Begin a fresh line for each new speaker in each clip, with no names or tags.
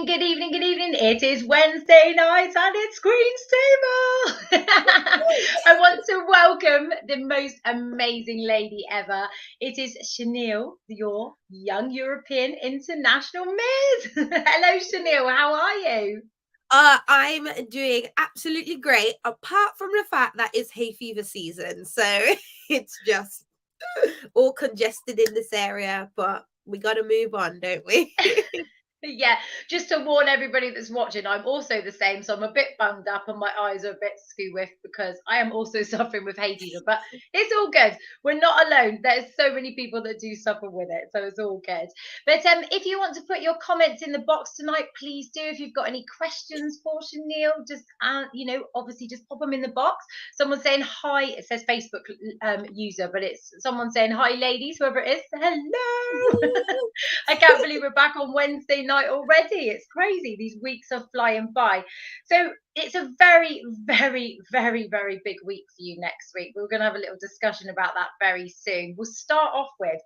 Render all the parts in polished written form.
good evening, good evening. It is Wednesday night and it's Queen's Table. I want to welcome the most amazing lady ever. It is Cheniel, your young European international Miss. Hello, Cheniel. How are you?
I'm doing absolutely great, apart from the fact that it's hay fever season. So it's just all congested in this area, but we got to move on, don't we?
Yeah, just to warn everybody that's watching, I'm also the same. So I'm a bit bunged up and my eyes are a bit skew-whiff because I am also suffering with hay fever. But it's all good. We're not alone. There's so many people that do suffer with it. So it's all good. But if you want to put your comments in the box tonight, please do. If you've got any questions for Cheniel, just, obviously just pop them in the box. Someone's saying hi. It says Facebook user, but it's someone saying hi, ladies, whoever it is. Hello. I can't believe we're back on Wednesday night already. It's crazy. These weeks are flying by. So it's a very, very, very, very big week for you next week. We're going to have a little discussion about that very soon. We'll start off with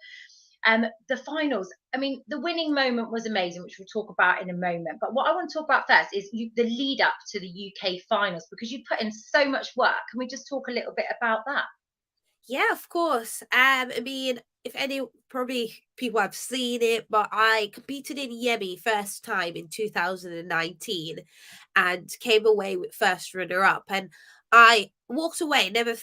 the finals. I mean, the winning moment was amazing, which we'll talk about in a moment. But what I want to talk about first is the lead up to the UK finals, because you put in so much work. Can we just talk a little bit about that?
Yeah, of course. I mean, if any, probably people have seen it, but I competed in YEMI first time in 2019 and came away with first runner up. And I walked away never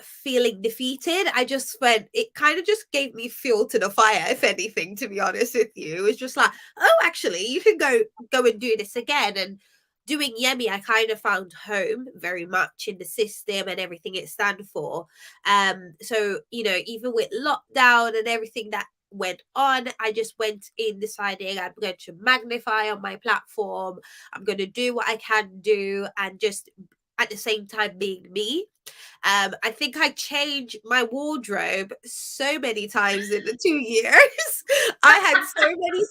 feeling defeated. I just went, it kind of just gave me fuel to the fire, if anything, to be honest with you. It was just like, oh, actually, you can go and do this again. And doing YEMI, I kind of found home very much in the system and everything it stands for. So, even with lockdown and everything that went on, I just went in deciding I'm going to magnify on my platform. I'm going to do what I can do and just at the same time being me. I think I changed my wardrobe so many times in the 2 years. I had so many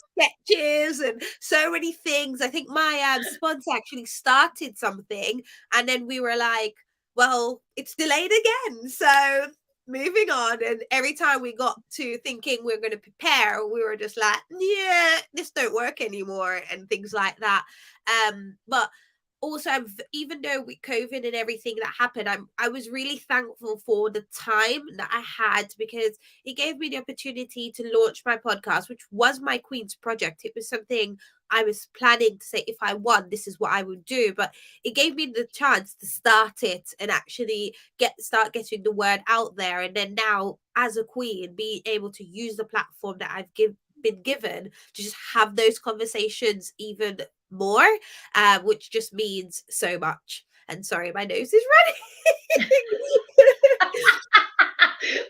sketches and so many things. I think my sponsor actually started something, and then we were like, well, it's delayed again. So moving on. And every time we got to thinking we are going to prepare, we were just like, yeah, this don't work anymore and things like that. But also, even though with COVID and everything that happened, I was really thankful for the time that I had, because it gave me the opportunity to launch my podcast, which was my Queen's project. It was something I was planning to say, if I won, this is what I would do. But it gave me the chance to start it and actually start getting the word out there. And then now, as a queen, being able to use the platform that I've been given to just have those conversations even more, which just means so much. And sorry, my nose is running.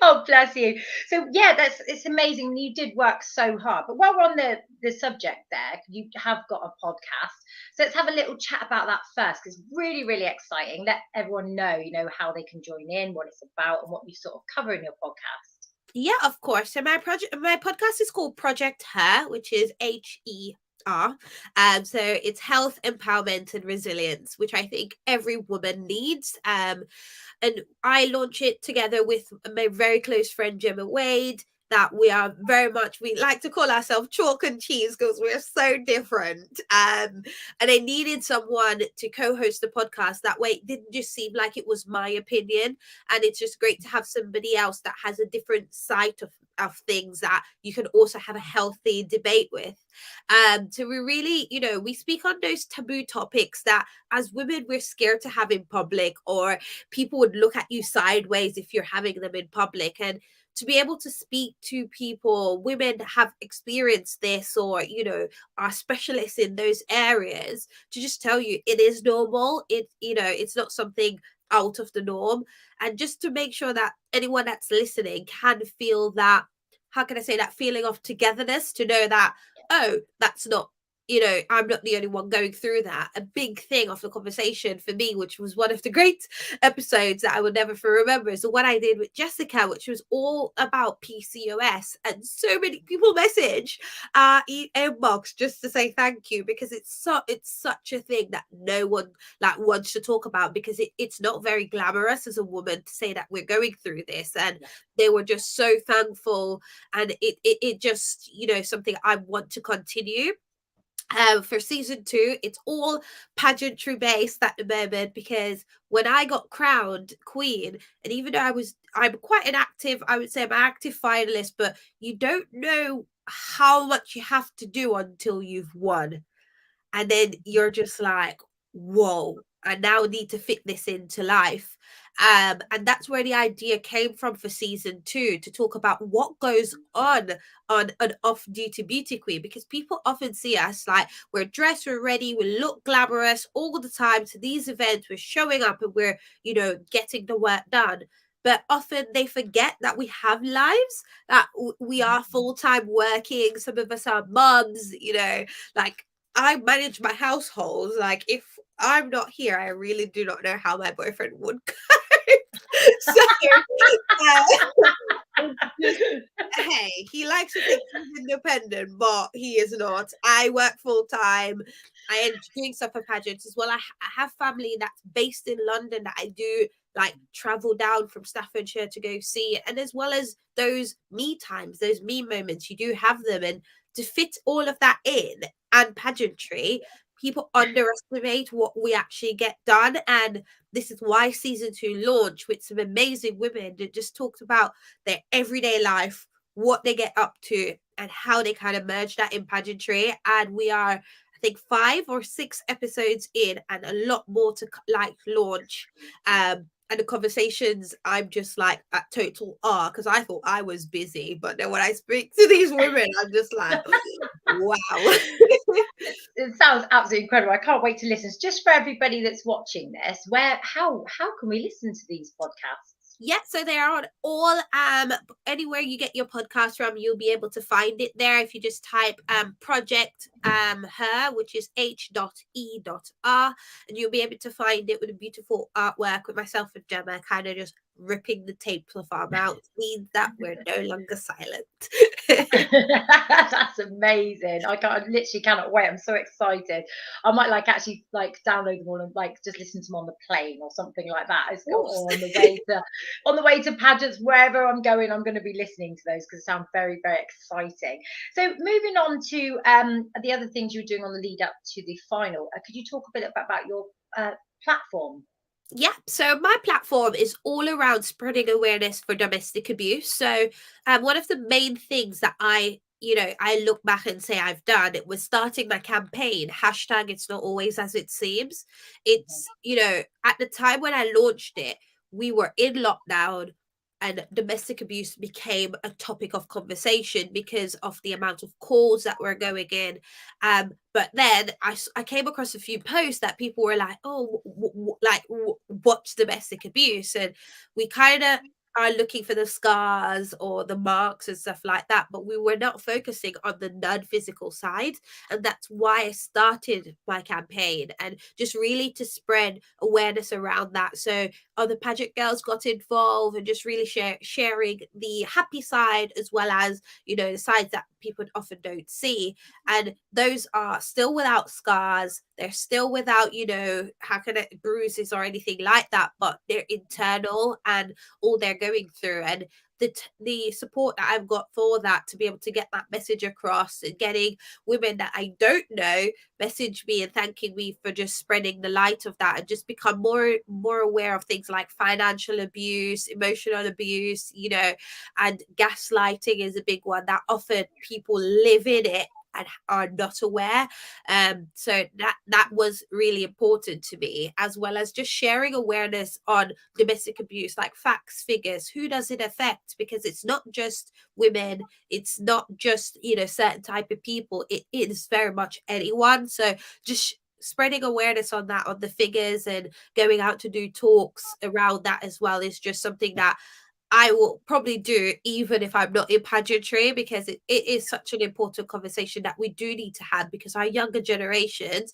Oh, bless you. So yeah, it's amazing. You did work so hard. But while we're on the subject there, you have got a podcast. So let's have a little chat about that first, because it's really, really exciting. Let everyone know, how they can join in, what it's about, and what you sort of cover in your podcast.
Yeah, of course. So my podcast is called Project Her, which is HER. So it's health, empowerment, and resilience, which I think every woman needs. And I launch it together with my very close friend Gemma Wade. That we like to call ourselves chalk and cheese because we're so different. And I needed someone to co-host the podcast. That way it didn't just seem like it was my opinion. And it's just great to have somebody else that has a different side of things that you can also have a healthy debate with. So we really, we speak on those taboo topics that as women we're scared to have in public, or people would look at you sideways if you're having them in public. And to be able to speak to people, women that have experienced this, or are specialists in those areas, to just tell you it is normal. It's not something out of the norm. And just to make sure that anyone that's listening can feel that, how can I say, that feeling of togetherness, to know that, oh, that's not, I'm not the only one going through that. A big thing of the conversation for me, which was one of the great episodes that I will never remember, is the one I did with Jessica, which was all about PCOS. And so many people message inbox just to say thank you, because it's such a thing that no one wants to talk about, because it's not very glamorous as a woman to say that we're going through this. And they were just so thankful, and it just something I want to continue. For season 2, it's all pageantry based at the moment, because when I got crowned queen, and even though I'm quite an active, I would say I'm an active finalist, but you don't know how much you have to do until you've won. And then you're just like, whoa, I now need to fit this into life. And that's where the idea came from for season 2, to talk about what goes on an off-duty beauty queen, because people often see us like we're dressed, we're ready, we look glamorous all the time to these events, we're showing up and we're, getting the work done. But often they forget that we have lives, that we are full-time working. Some of us are moms, like I manage my household. Like, if I'm not here, I really do not know how my boyfriend would cope. So, it's just, hey, he likes to think he's independent, but he is not. I work full time. I am doing stuff for pageants as well. I have family that's based in London that I do like travel down from Staffordshire to go see, and as well as those me times, those me moments, you do have them, and to fit all of that in and pageantry, people underestimate what we actually get done. And this is why season 2 launched with some amazing women that just talked about their everyday life, what they get up to, and how they kind of merge that in pageantry. And we are, I think, 5 or 6 episodes in, and a lot more to like launch. And the conversations, I'm just like at total awe, because I thought I was busy, but then when I speak to these women, I'm just like, wow.
It sounds absolutely incredible. I can't wait to listen. Just for everybody that's watching this, how can we listen to these podcasts?
Yeah, so they are on all anywhere you get your podcast from, you'll be able to find it there. If you just type project her, which is H.E.R, and you'll be able to find it with a beautiful artwork with myself and Gemma kind of just ripping the tape of our mouths, means that we're no longer silent.
That's amazing. I literally cannot wait. I'm so excited. I might like actually like download them all and like just listen to them on the plane or something like that. It's got on the way to pageants, wherever I'm going, I'm going to be listening to those because it sounds very, very exciting. So moving on to the other things you're doing on the lead up to the final. Could you talk a bit about your platform?
Yeah, so my platform is all around spreading awareness for domestic abuse. So, one of the main things that I look back and say I've done, it was starting my campaign, hashtag it's not always as it seems. It's, at the time when I launched it, we were in lockdown, and domestic abuse became a topic of conversation because of the amount of calls that were going in. But then I came across a few posts that people were like, oh, what's domestic abuse? And we kind of are looking for the scars or the marks and stuff like that, but we were not focusing on the non-physical side. And that's why I started my campaign, and just really to spread awareness around that. So other pageant girls got involved, and just really sharing the happy side as well as, the sides that people often don't see. And those are still without scars, they're still without, how can it bruises or anything like that, but they're internal and all they're going through. And the support that I've got for that, to be able to get that message across, and getting women that I don't know message me and thanking me for just spreading the light of that, and just become more aware of things like financial abuse, emotional abuse, and gaslighting is a big one that often people live in it and are not aware. So that was really important to me, as well as just sharing awareness on domestic abuse, like facts, figures, who does it affect, because it's not just women, it's not just certain type of people, it is very much anyone. So just spreading awareness on that, on the figures, and going out to do talks around that as well, is just something that I will probably do even if I'm not in pageantry, because it is such an important conversation that we do need to have, because our younger generations,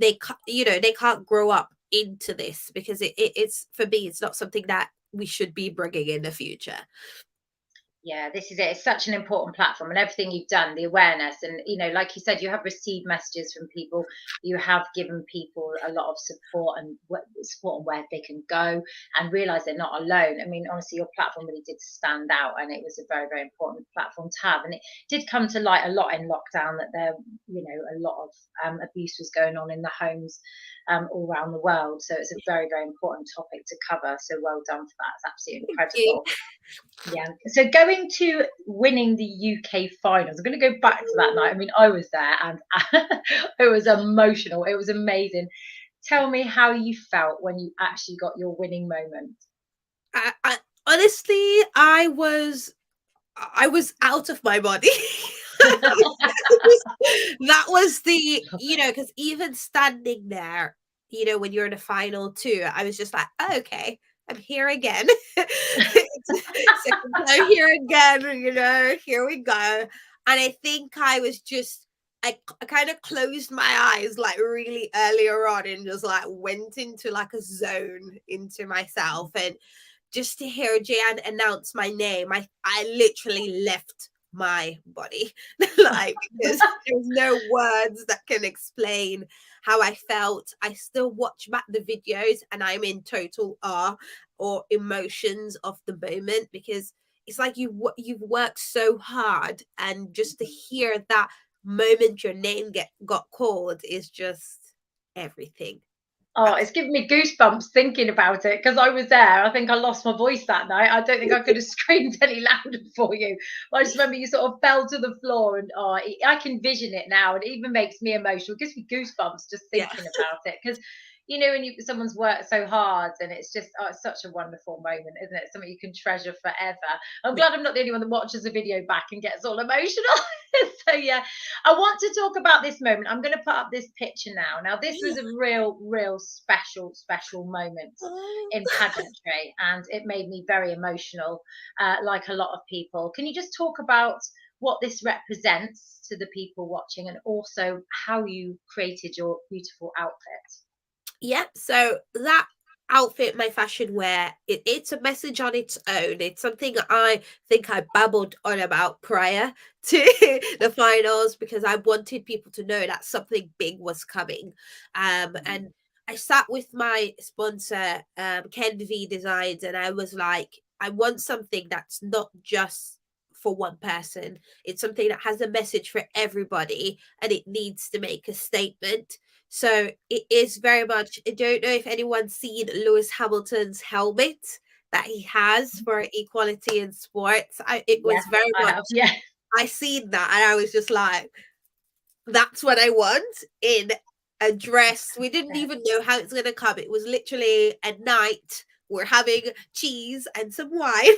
they can't grow up into this, because it's, for me, it's not something that we should be bringing in the future.
Yeah, this is it. It's such an important platform, and everything you've done, the awareness, and like you said, you have received messages from people. You have given people a lot of support and support on where they can go and realize they're not alone. I mean, honestly, your platform really did stand out, and it was a very, very important platform to have. And it did come to light a lot in lockdown that there, a lot of abuse was going on in the homes all around the world. So it's a very, very important topic to cover. So well done for that. It's absolutely
Okay.
incredible. Yeah. So going to winning the UK finals, I'm going to go back to that night. I mean, I was there and it was emotional. It was amazing. Tell me how you felt when you actually got your winning moment.
I honestly, I was out of my body. That was the, because even standing there, when you're in a final too, I was just like, oh, okay, I'm here again. Second time here again, here we go. And I think I was just, I kind of closed my eyes like really earlier on and just like went into like a zone into myself. And just to hear Jan announce my name, I literally left my body. Like, because there's no words that can explain how I felt. I still watch back the videos and I'm in total awe or emotions of the moment, because it's like you've worked so hard, and just to hear that moment your name got called is just everything.
Oh, it's giving me goosebumps thinking about it because I was there. I think I lost my voice that night. I don't think I could have screamed any louder for you. But I just remember you sort of fell to the floor, and I can vision it now, and it even makes me emotional. It gives me goosebumps just
Yeah.
thinking about it because when someone's worked so hard, and it's just it's such a wonderful moment, isn't it? Something you can treasure forever. I'm glad I'm not the only one that watches the video back and gets all emotional. So yeah, I want to talk about this moment. I'm going to put up this picture now. Now, this was a real, real special, special moment
Oh.
in pageantry, and it made me very emotional, like a lot of people. Can you just talk about what this represents to the people watching, and also how you created your beautiful outfit?
Yeah, so that outfit, my fashion wear, it's a message on its own. It's something I think I babbled on about prior to the finals, because I wanted people to know that something big was coming. And I sat with my sponsor, Ken V Designs, and I was like, I want something that's not just for one person. It's something that has a message for everybody, and it needs to make a statement. So it is very much, I don't know if anyone's seen Lewis Hamilton's helmet that he has for equality in sports. It
Yes,
was very
I
much,
have. Yeah.
I seen that and I was just like, that's what I want in a dress. We didn't even know how it's going to come. It was literally at night. We're having cheese and some wine.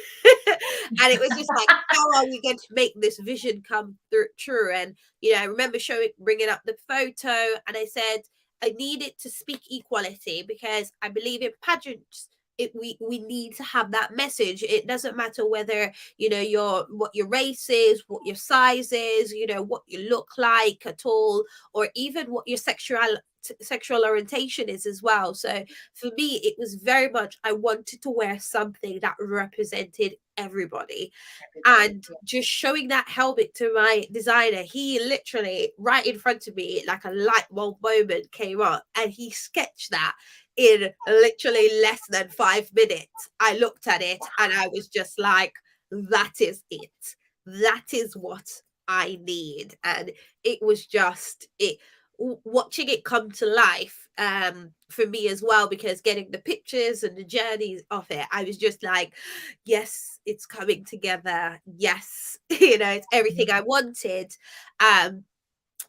And it was just like, how are we going to make this vision come true? And, I remember bringing up the photo, and I said, I need it to speak equality, because I believe in pageants. We need to have that message. It doesn't matter whether what your race is, what your size is, what you look like at all, or even what your sexual orientation is as well. So for me, it was very much, I wanted to wear something that represented everybody.
Everybody.
And just showing that helmet to my designer, he literally right in front of me, like a light bulb moment came up, and he sketched that in literally less than 5 minutes. I looked at it and I was just like, that is it. That is what I need. And it was just it watching it come to life for me as well, because getting the pictures and the journeys of it, I was just like, yes, it's coming together. Yes, it's everything I wanted.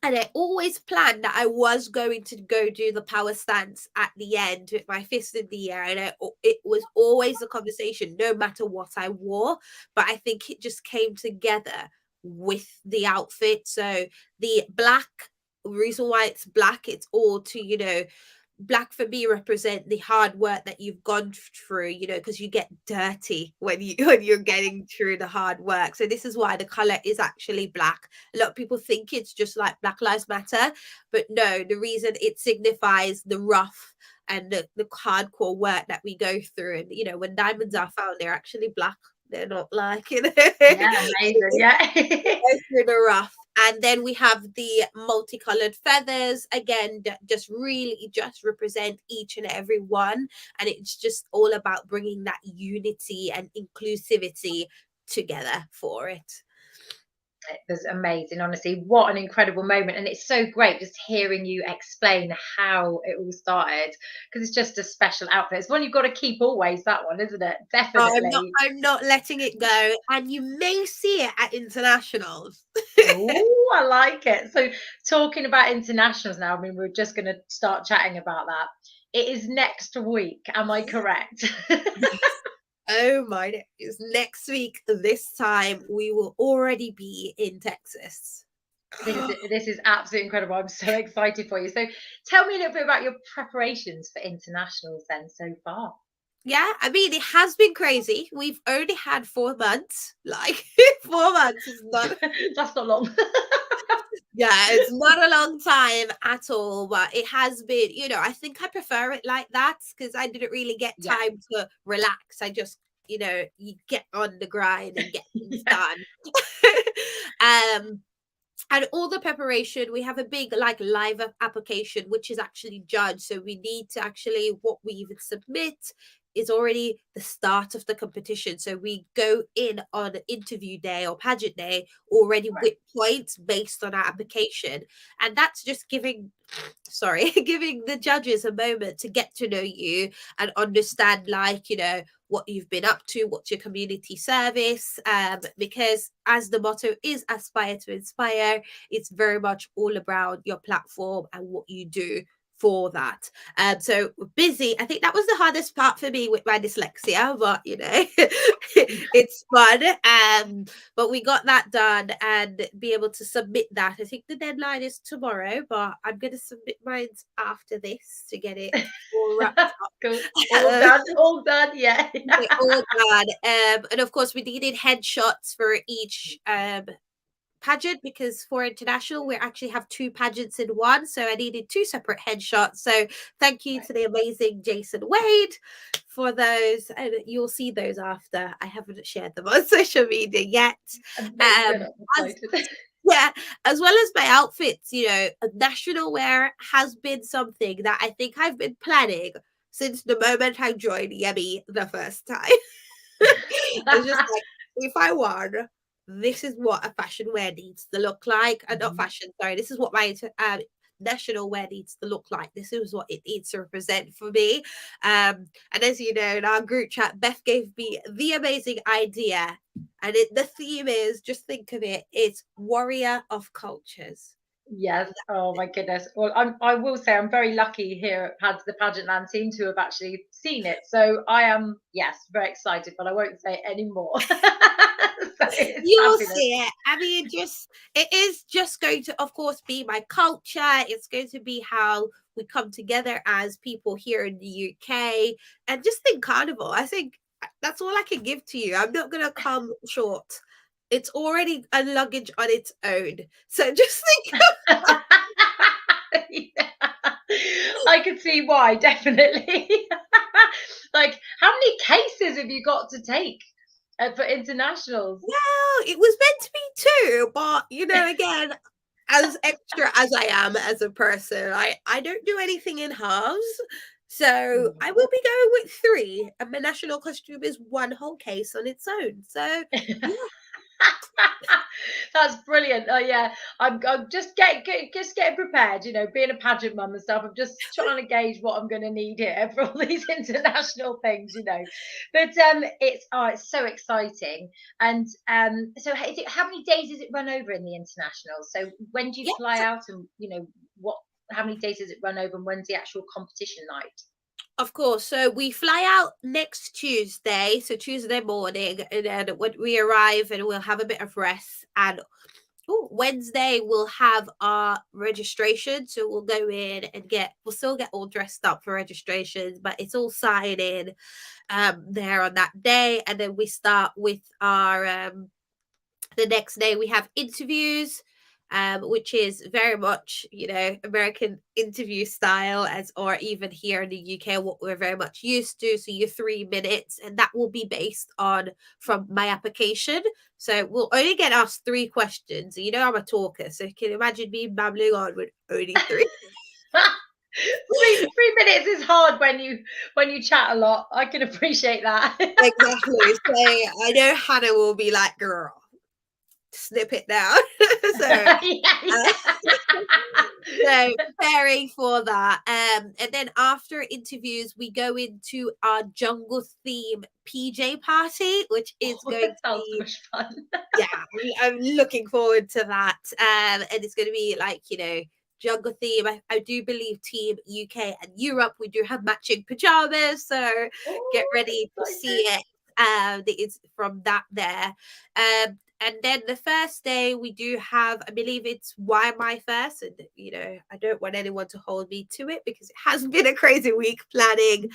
And I always planned that I was going to go do the power stance at the end with my fist in the air. And it was always a conversation, no matter what I wore. But I think it just came together with the outfit. So the black, reason why it's black, it's all to, black for me represent the hard work that you've gone through, because you get dirty when you're getting through the hard work. So this is why the color is actually black. A lot of people think it's just like Black Lives Matter, but no, the reason it signifies the rough and the hardcore work that we go through. And when diamonds are found, they're actually black. they're not liking
Yeah, amazing.
it.
Yeah.
Go through the rough. And then we have the multicolored feathers again that just really just represent each and every one. And it's just all about bringing that unity and inclusivity together for it.
It was amazing, honestly. What an incredible moment. And it's so great just hearing you explain how it all started, because it's just a special outfit. It's one you've got to keep always, that one, isn't it? Definitely.
I'm not letting it go. And you may see it at internationals.
Oh, I like it. So, talking about internationals now, I mean, we're just going to start chatting about that. It is next week. Am I correct?
Yes. Oh my days. Next week, this time, we will already be in Texas.
This is absolutely incredible. I'm so excited for you. So, tell me a little bit about your preparations for internationals then so far.
Yeah, I mean, it has been crazy. We've only had 4 months. Like, 4 months is not,
That's not long.
yeah, it's not a long time at all. But it has been, I think I prefer it like that because I didn't really get
Yeah.
time to relax. I just, you get on the grind and get things
Yeah.
done. um, and all the preparation, we have a big like live application which is actually judged, so we need to actually, what we even submit is already the start of the competition, so we go in on interview day or pageant day already
Right.
with points based on our application, and that's just giving sorry giving the judges a moment to get to know you and understand, like, what you've been up to, what's your community service, because as the motto is aspire to inspire, it's very much all about your platform and what you do for that. So busy. I think that was the hardest part for me with my dyslexia, but it's fun. But we got that done and be able to submit that. I think the deadline is tomorrow, but I'm going to submit mine after this to get it all wrapped up.
Cool. All done. All done. Yeah.
All done. And of course, we needed headshots for each pageant because for international we actually have 2 pageants in one, so I needed 2 separate headshots. So thank you to the amazing Jason Wade for those, and you'll see those after. I haven't shared them on social media yet.
Amazing. I'm
as,
excited.
yeah, as well as my outfits, national wear has been something that I think I've been planning since the moment I joined YEMI the first time. It's just like, if I won, this is what a fashion wear needs to look like. Not
Mhm.
fashion, sorry. This is what my national wear needs to look like. This is what it needs to represent for me. And as you know, in our group chat, Beth gave me the amazing idea. And the theme is, just think of it, it's warrior of cultures.
Yes. Oh my goodness. Well, I will say I'm very lucky here at the Pageantland team to have actually seen it. So I am, yes, very excited, but I won't say any more. So it's
You'll
fabulous.
see it. I mean, it is just going to, of course, be my culture. It's going to be how we come together as people here in the UK, and just think carnival. I think that's all I can give to you. I'm not gonna come short. It's already a luggage on its own. So just think.
Yeah. I can see why, definitely. Like, how many cases have you got to take for internationals?
Well, it was meant to be 2, but again, as extra as I am as a person, I don't do anything in halves. So I will be going with 3, and my national costume is 1 whole case on its own. So yeah,
That's brilliant. Oh yeah, I'm just just getting prepared. Being a pageant mum and stuff. I'm just trying to gauge what I'm going to need here for all these international things. But it's so exciting. And so how many days does it run over in the international? So when do you
yeah.
fly out, and what? How many days does it run over, and when's the actual competition night?
Of course. So we fly out next Tuesday, so Tuesday morning, and then when we arrive, and we'll have a bit of rest. And Wednesday we'll have our registration, so we'll go in and we'll still get all dressed up for registrations, but it's all signing there on that day, and then we start with our the next day we have interviews, which is very much, American interview style, or even here in the UK, what we're very much used to. So your 3 minutes, and that will be based on from my application. So we'll only get asked 3 questions. I'm a talker, so you can imagine me babbling on with only three.
3 minutes is hard when you chat a lot. I can appreciate that.
Exactly. So I know Hannah will be like, girl, snip it down. So preparing for that. And then after interviews, we go into our jungle theme PJ party, which is going to
sounds
be
so much fun.
Yeah, I'm looking forward to that. And it's going to be like, jungle theme. I do believe Team UK and Europe, we do have matching pajamas, so get ready to see it. It's from that there. And then the first day we do have, I believe it's YMI first, and I don't want anyone to hold me to it because it has been a crazy week planning.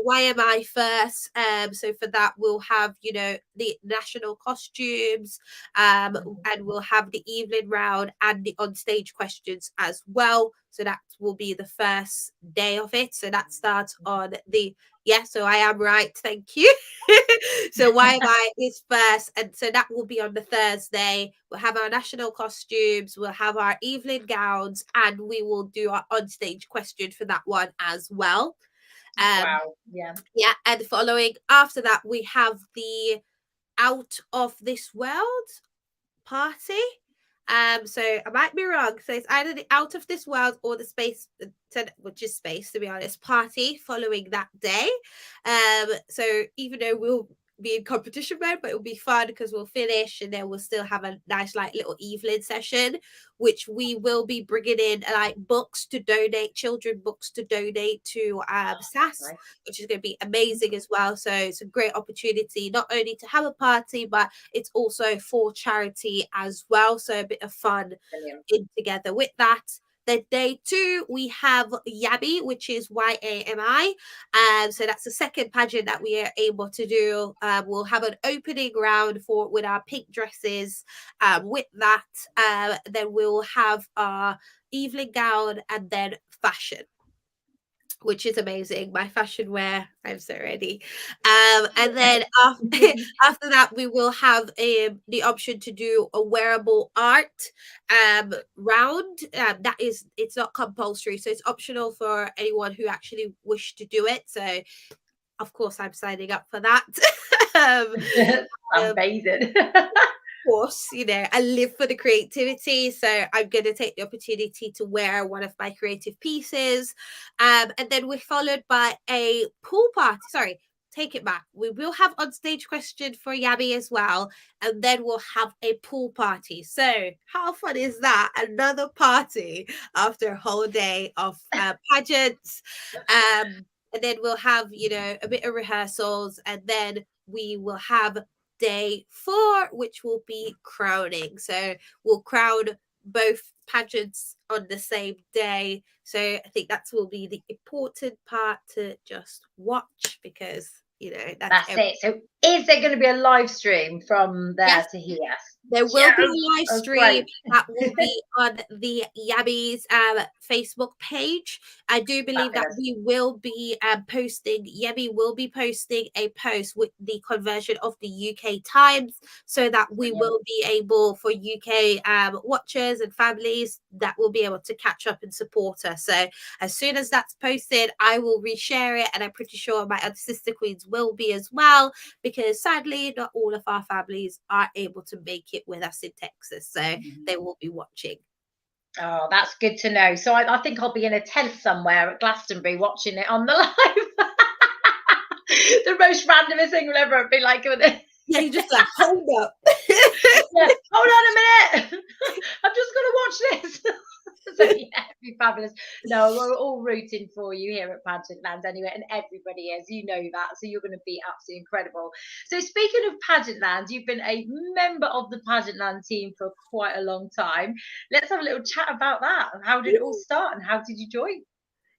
YMI first. So for that we'll have the national costumes, and we'll have the evening round and the on-stage questions as well. So that will be the first day of it. So that starts on so I am right. Thank you. So YMI is first. And so that will be on the Thursday. We'll have our national costumes. We'll have our evening gowns. And we will do our on-stage question for that one as well.
Wow. Yeah.
Yeah. And following after that, we have the Out of This World party. So I might be wrong. So it's either the Out of This World or the Space, which is Space, to be honest, party following that day. So even though we'll be in competition mode, but it'll be fun because we'll finish and then we'll still have a nice little evening session, which we will be bringing in books to donate, children books to donate to SAS, nice. Which is going to be amazing as well. So it's a great opportunity not only to have a party, but it's also for charity as well. So a bit of fun in together with that. Then day 2, we have YEMI, which is YAMI. So that's the second pageant that we are able to do. We'll have an opening round with our pink dresses. With that, then we'll have our evening gown and then fashion, which is amazing. My fashion wear, I'm so ready. And then after that, we will have the option to do a wearable art round. It's not compulsory, so it's optional for anyone who actually wish to do it. So, of course, I'm signing up for that.
Amazing.
Course, I live for the creativity, so I'm going to take the opportunity to wear one of my creative pieces, and then we're followed by a pool party. Sorry, take it back. We will have on stage question for YEMI as well, and then we'll have a pool party. So how fun is that? Another party after a whole day of pageants, and then we'll have a bit of rehearsals, and then we will have day 4, which will be crowning. So we'll crown both pageants on the same day. So I think that will be the important part to just watch, because
that's it. So is there going to be a live stream from there to here?
There will be a live stream that will be on the YEMI's Facebook page. I do believe that we will be YEMI will be posting a post with the conversion of the UK times, so that we will be able, for UK watchers and families, that will be able to catch up and support us. So as soon as that's posted, I will reshare it, and I'm pretty sure my other sister queens will be as well, because sadly not all of our families are able to make it with us in Texas, so they will be watching.
Oh, that's good to know. So I think I'll be in a tent somewhere at Glastonbury watching it on the live. The most randomest thing will ever be like.
Yeah, you just hold up.
Hold on a minute. I'm just going to watch this. So it'd be fabulous. No, we're all rooting for you here at Pageantland anyway, and everybody is, that. So you're going to be absolutely incredible. So speaking of Pageantland, you've been a member of the Pageantland team for quite a long time. Let's have a little chat about that. How did it all start, and how did you join?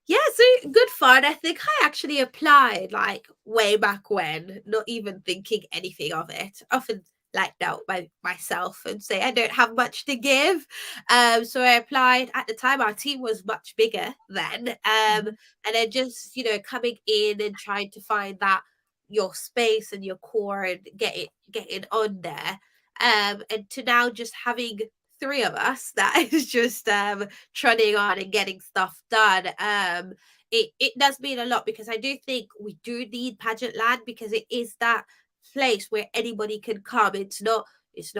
Yeah, so good fun. I think I actually applied way back when, not even thinking anything of it. Often like doubt myself and say I don't have much to give. So I applied. At the time, our team was much bigger then,
Mhm.
and then just coming in and trying to find that your space and your core and getting on there, and to now just having three of us that is just trotting on and getting stuff done. It does mean a lot, because I do think we do need Pageantland, because it is that place where anybody can come. It's not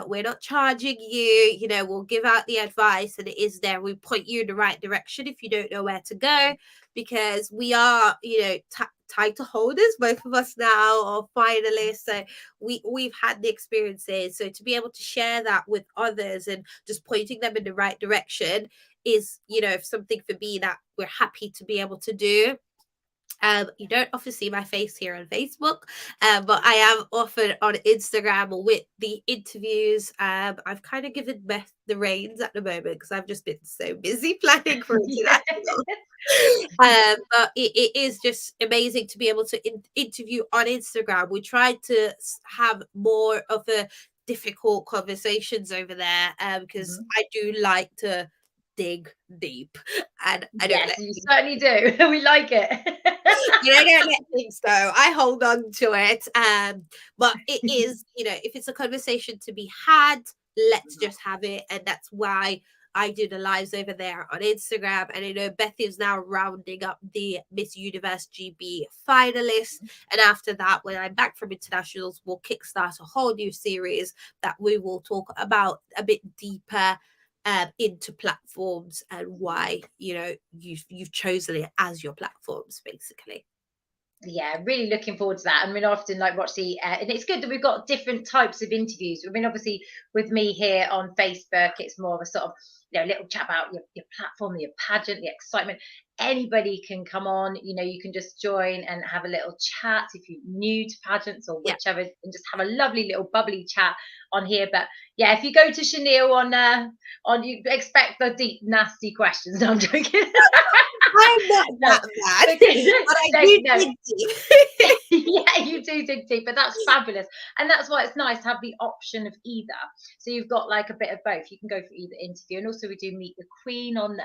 we're not charging you, we'll give out the advice, and it is there. We point you in the right direction if you don't know where to go, because we are, title holders, both of us now, or finalists. So we've had the experiences. So to be able to share that with others and just pointing them in the right direction is, something for me that we're happy to be able to do. You don't often see my face here on Facebook, but I am often on Instagram with the interviews. I've kind of given Beth the reins at the moment because I've just been so busy planning for
Yeah.
international. But it is just amazing to be able to interview on Instagram. We tried to have more of a difficult conversations over there, because
Mhm.
I do like to dig deep, and I don't
Yes,
let
you certainly do. We like it.
I don't let things go. I hold on to it. But it is, if it's a conversation to be had, let's just have it. And that's why I do the lives over there on Instagram. And I know Beth is now rounding up the Miss Universe GB finalists. And after that, when I'm back from internationals, we'll kickstart a whole new series that we will talk about a bit deeper, into platforms, and why you've chosen it as your platforms, basically.
Yeah, really looking forward to that. I mean, I often like watch and it's good that we've got different types of interviews. I mean, obviously, with me here on Facebook, it's more of a sort of little chat about your platform, your pageant, the excitement. Anybody can come on. You can just join and have a little chat if you're new to pageants or
Yeah.
whichever, and just have a lovely little bubbly chat on here. But yeah, if you go to Cheniel on you expect the deep, nasty questions. No, I'm joking.
I'm not
No,
that bad,
because
but I
no,
do
no,
dig deep.
yeah, you do dig deep, but that's fabulous. And that's why it's nice to have the option of either. So you've got like a bit of both. You can go for either interview. And also we do Meet the Queen on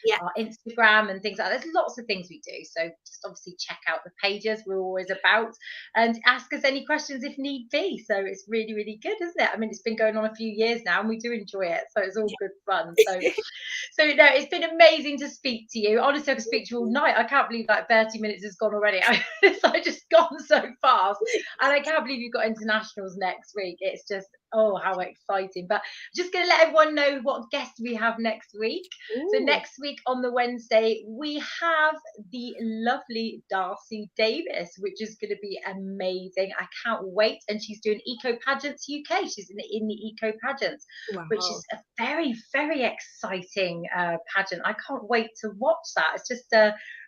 Yeah,
our Instagram and things like that. There's lots of things we do. So just obviously check out the pages we're always about, and ask us any questions if need be. So it's really, really good, isn't it? I mean, it's been going on a few years now and we do enjoy it. So it's all good fun. So no, it's been amazing to speak to you. Honestly, I could speak to you all night. I can't believe like 30 minutes has gone already. It's like just gone so fast. And I can't believe you've got internationals next week. It's just, oh, how exciting. But just going to let everyone know what guests we have next week. So
Ooh,
next week on the Wednesday, we have the lovely Darcy Davis, which is going to be amazing. I can't wait. And she's doing Eco Pageants UK. She's in the Eco Pageants, which is
wow.
a very, very exciting pageant. I can't wait to watch that. It's just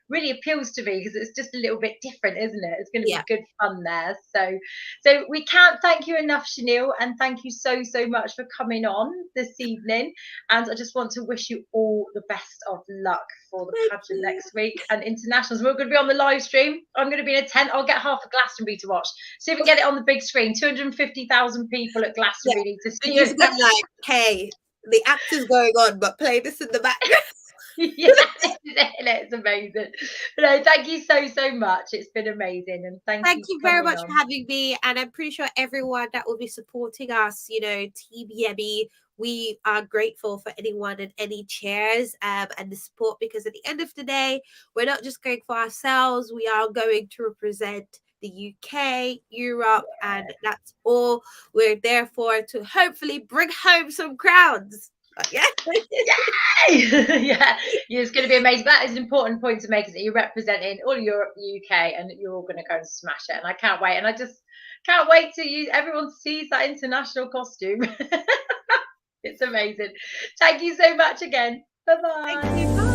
really appeals to me because it's just a little bit different, isn't it? It's going to
Yeah.
be good fun there. So we can't thank you enough, Cheniel, and thank you so so much for coming on this evening. And I just want to wish you all the best of luck for the
Thank
pageant
you.
next week and internationals. We're going to be on the live stream. I'm going to be in a tent. I'll get half of Glastonbury to watch. See if we can get it on the big screen. 250,000 people at
Yeah.
Glastonbury need to
We
see
just
it.
got like, hey, the act is going on, but play this in the background.
Yeah, it's amazing. But no, thank you so so much. It's been amazing, and thank
Thank
you
you
for
very
coming
much for
on.
having me. And I'm pretty sure everyone that will be supporting us, Team YEMI, we are grateful for anyone and any chairs, and the support, because at the end of the day, we're not just going for ourselves, we are going to represent the UK, Europe, and that's all we're there for, to hopefully bring home some crowns. But yeah.
Yay! Yeah, it's going to be amazing. That is an important point to make, is that you're representing all Europe, the UK, and you're all going to go and smash it. And I can't wait. And I just can't wait to everyone sees that international costume. It's amazing. Thank you so much again. Bye
Thank
bye.
you. Bye.